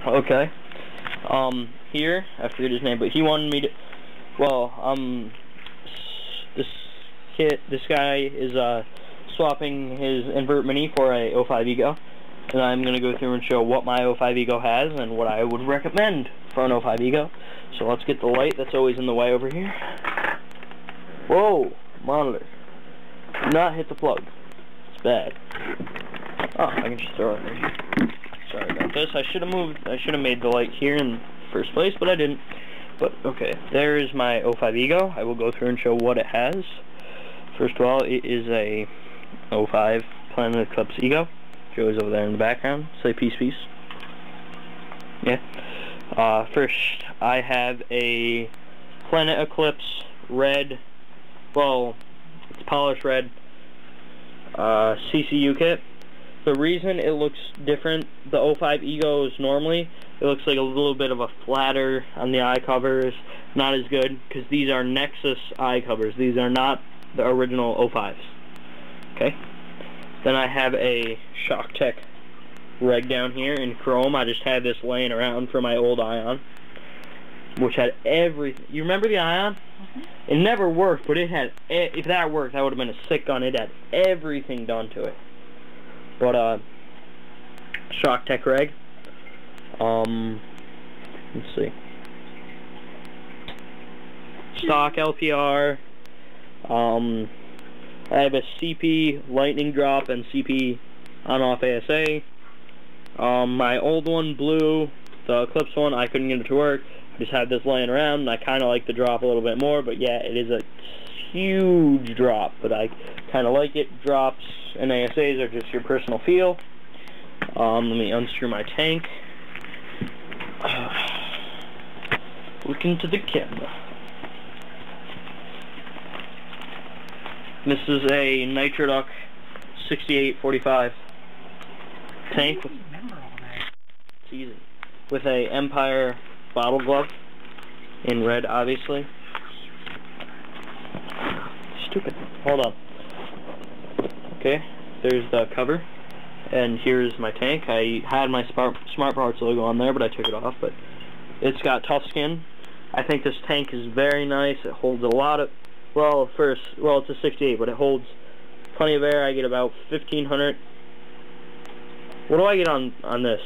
Okay. Here, I forget his name, but he wanted me to, well, this guy is, swapping his Invert Mini for a 05 Ego, and I'm going to go through and show what my 05 Ego has and what I would recommend for an 05 Ego. So let's get the light that's always in the way over here. Whoa, monitor. Do not hit the plug. It's bad. Oh, I can just throw it in. Sorry about this. I should have made the light here in the first place, but I didn't. But, okay, there is my 05 Ego. I will go through and show what it has. First of all, it is a 05 Planet Eclipse Ego. Joey's over there in the background. Say peace, peace. Yeah. First, I have a Planet Eclipse red, well, it's polished red, CCU kit. The reason it looks different, the 05 Egos normally, it looks like a little bit of a flatter on the eye covers, not as good, because these are Nexus eye covers. These are not the original 05s. Okay? Then I have a ShockTech reg down here in chrome. I just had this laying around for my old Ion, which had everything. You remember the Ion? Mm-hmm. It never worked, but it had, if that worked, that would have been a sick gun. It had everything done to it. But, ShockTech reg. Let's see. Stock LPR. I have a CP lightning drop and CP on-off ASA. My old one, blue, the Eclipse one, I couldn't get it to work. I just had this laying around, and I kind of like the drop a little bit more, but yeah, it is a huge drop, but I kind of like it. Drops and ASAs are just your personal feel. Let me unscrew my tank. Look into the camera. This is a Nitroduck 6845 tank. It's easy. With a Empire bottle glove in red, obviously. Stupid. Hold on. Okay, there's the cover, and here's my tank. I had my Smart Parts logo on there, but I took it off. But it's got tough skin. I think this tank is very nice. It holds a lot of, well, it's a 68, but it holds plenty of air. I get about 1,500. What do I get on this?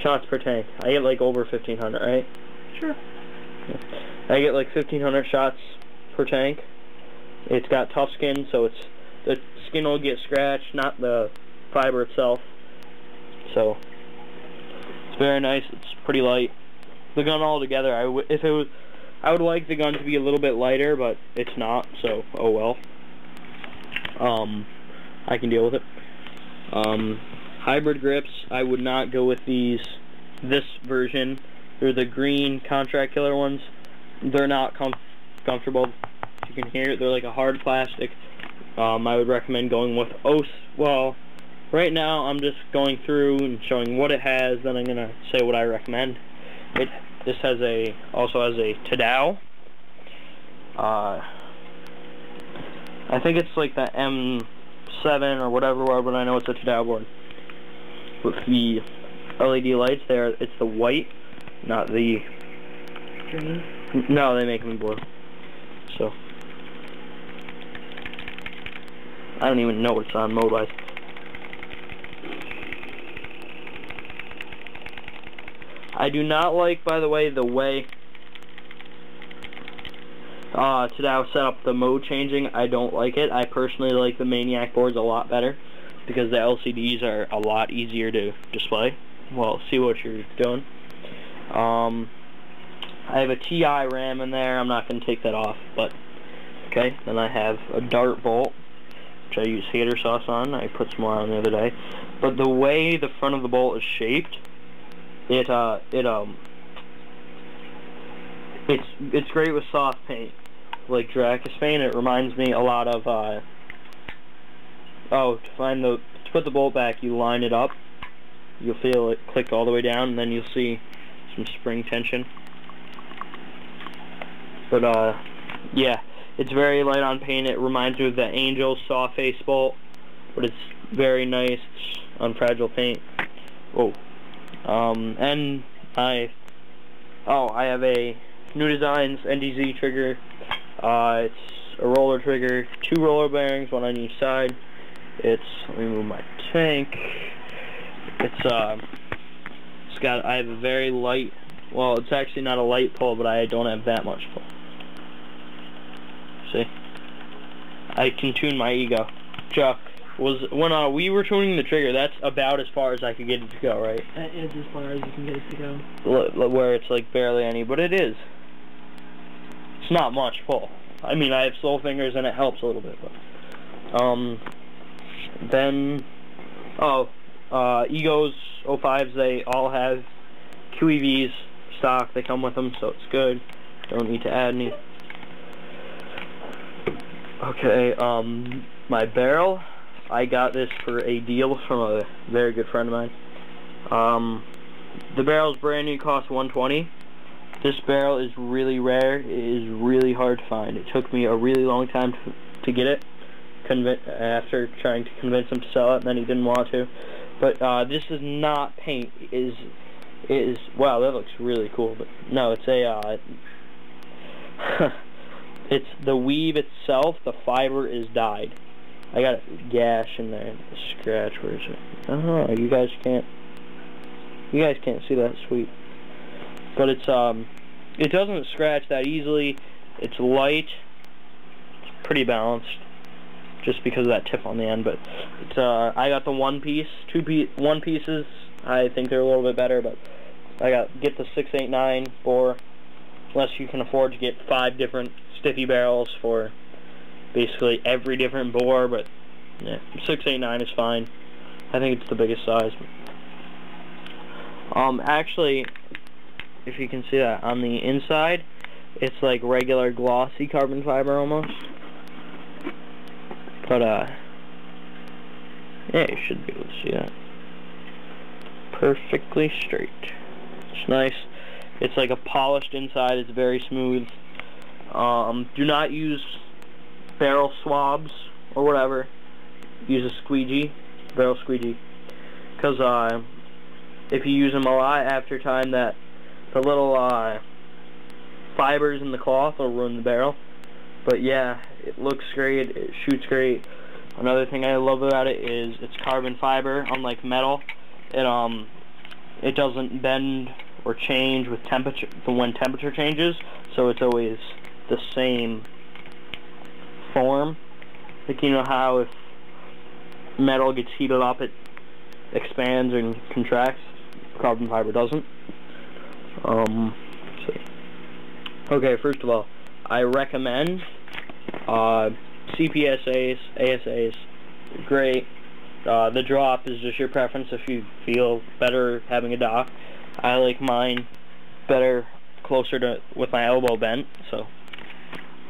Shots per tank. I get like over 1,500, right? Sure. I get like 1,500 shots per tank. It's got tough skin, so the skin will get scratched, not the fiber itself. So it's very nice. It's pretty light. The gun altogether, I would like the gun to be a little bit lighter, but it's not, so oh well. I can deal with it. Hybrid grips, I would not go with this version. They're the green Contract Killer ones. They're not comfortable. You can hear it. They're like a hard plastic. I would recommend going with well, right now I'm just going through and showing what it has, then I'm going to say what I recommend. This also has a Tadao. I think it's like the M7 or whatever, but I know it's a Tadao board. With the LED lights there, it's the white, not the green. No, they make them blue. So I don't even know what's on mode-wise. I do not like, by the way Tadao set up the mode changing. I don't like it. I personally like the Maniac boards a lot better because the LCDs are a lot easier to display. Well, see what you're doing. I have a TI RAM in there. I'm not going to take that off, but okay. Then I have a Dart bolt, which I use hater sauce on. I put some more on the other day. But the way the front of the bolt is shaped, it's great with soft paint, like Dracus paint. It reminds me a lot of to put the bolt back, you line it up. You'll feel it click all the way down, and then you'll see some spring tension. But yeah, it's very light on paint. It reminds me of the Angel saw face bolt, but it's very nice. It's on fragile paint. Oh, And I have a New Designs NDZ trigger. It's a roller trigger, 2 roller bearings, 1 on each side. Let me move my tank. I have a very light, well, it's actually not a light pull, but I don't have that much pull. See? I can tune my ego. Chuck, when we were tuning the trigger, that's about as far as I could get it to go, right? That is as far as you can get it to go. Where it's like barely any, but it is. It's not much pull. I mean, I have slow fingers and it helps a little bit, but Egos 05s, they all have QEVs stock. They come with them, so it's good. Don't need to add any. Okay, my barrel, I got this for a deal from a very good friend of mine. The barrel's brand new, costs $120. This barrel is really rare. It is really hard to find. It took me a really long time to get it, after trying to convince him to sell it, and then he didn't want to. But this is not paint. It is wow, that looks really cool. But no, it's a it's the weave itself. The fiber is dyed. I got a gash in there, a scratch. Where is it? Oh, you guys can't see that. Sweet. But it doesn't scratch that easily. It's light. It's pretty balanced, just because of that tip on the end. But I got the one pieces. I think they're a little bit better, but get the 689 bore. Unless you can afford to get 5 different stiffy barrels for basically every different bore, but yeah, 689 is fine. I think it's the biggest size. Actually, if you can see that on the inside, it's like regular glossy carbon fiber almost. But yeah, you should be able to see that. Perfectly straight. It's nice. It's like a polished inside. It's very smooth. Do not use barrel swabs or whatever. Use a squeegee, barrel squeegee, because if you use them a lot, after time, that the little fibers in the cloth will ruin the barrel. But yeah, it looks great. It shoots great. Another thing I love about it is it's carbon fiber, unlike metal. It doesn't bend or change with temperature when temperature changes, so it's always the same form. Like, you know how if metal gets heated up, it expands and contracts. Carbon fiber doesn't. Okay, first of all, I recommend CPSAs, ASAs. Great. The drop is just your preference if you feel better having a dock. I like mine better closer to with my elbow bent. So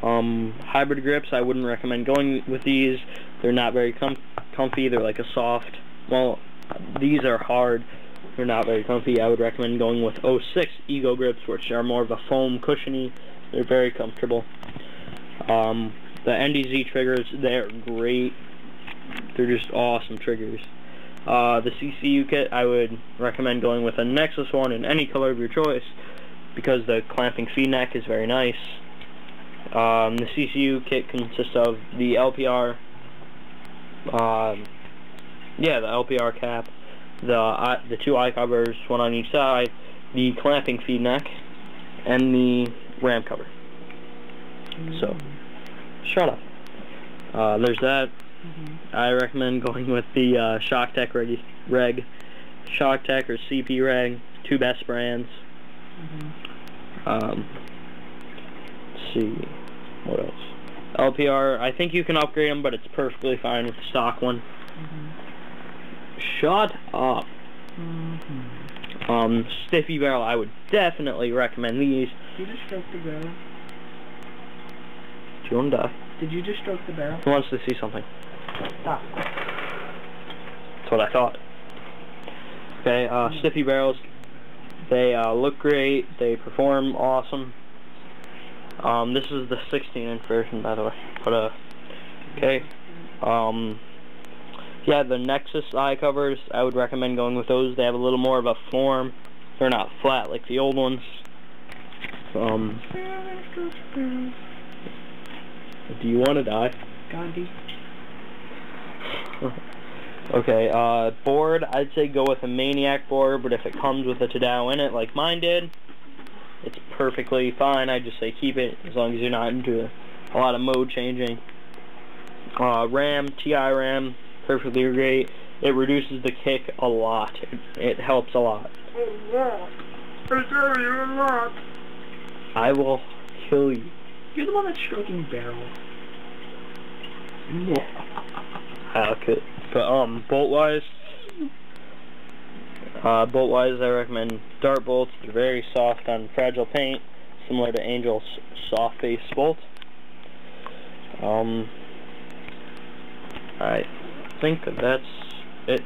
hybrid grips, I wouldn't recommend going with these. They're not very comfy. They're like a soft, well, these are hard. They're not very comfy. I would recommend going with 06 Ego grips, which are more of a foam cushiony. They're very comfortable. The NDZ triggers, they're great. They're just awesome triggers. The CCU kit, I would recommend going with a Nexus one in any color of your choice, because the clamping feed neck is very nice. The CCU kit consists of the LPR, the LPR cap, the 2 eye covers, 1 on each side, the clamping feed neck, and the ram cover. So, shut up. There's that. I recommend going with the ShockTech reg. ShockTech or CP reg, 2 best brands. Let's see, what else? LPR, I think you can upgrade them, but it's perfectly fine with the stock one. Shut up. Stiffy barrel, I would definitely recommend these. Did you just stroke the barrel? Do you want to die? Did you just stroke the barrel? Who wants to see something? Stop. That's what I thought. Okay, stiffy barrels, they look great, they perform awesome. This is the 16-inch version, by the way. But okay. If you have the Nexus eye covers, I would recommend going with those. They have a little more of a form. They're not flat like the old ones. Do you want to die? Gandhi. Okay, board, I'd say go with a Maniac board, but if it comes with a Tadao in it, like mine did, it's perfectly fine. I'd just say keep it, as long as you're not into a lot of mode changing. RAM, TI RAM, perfectly great. It reduces the kick a lot. It helps a lot. I will kill you. You're the one that's stroking barrel. Okay. But bolt-wise, I recommend Dart bolts. They're very soft on fragile paint, similar to Angel's soft base bolt. I think that's it.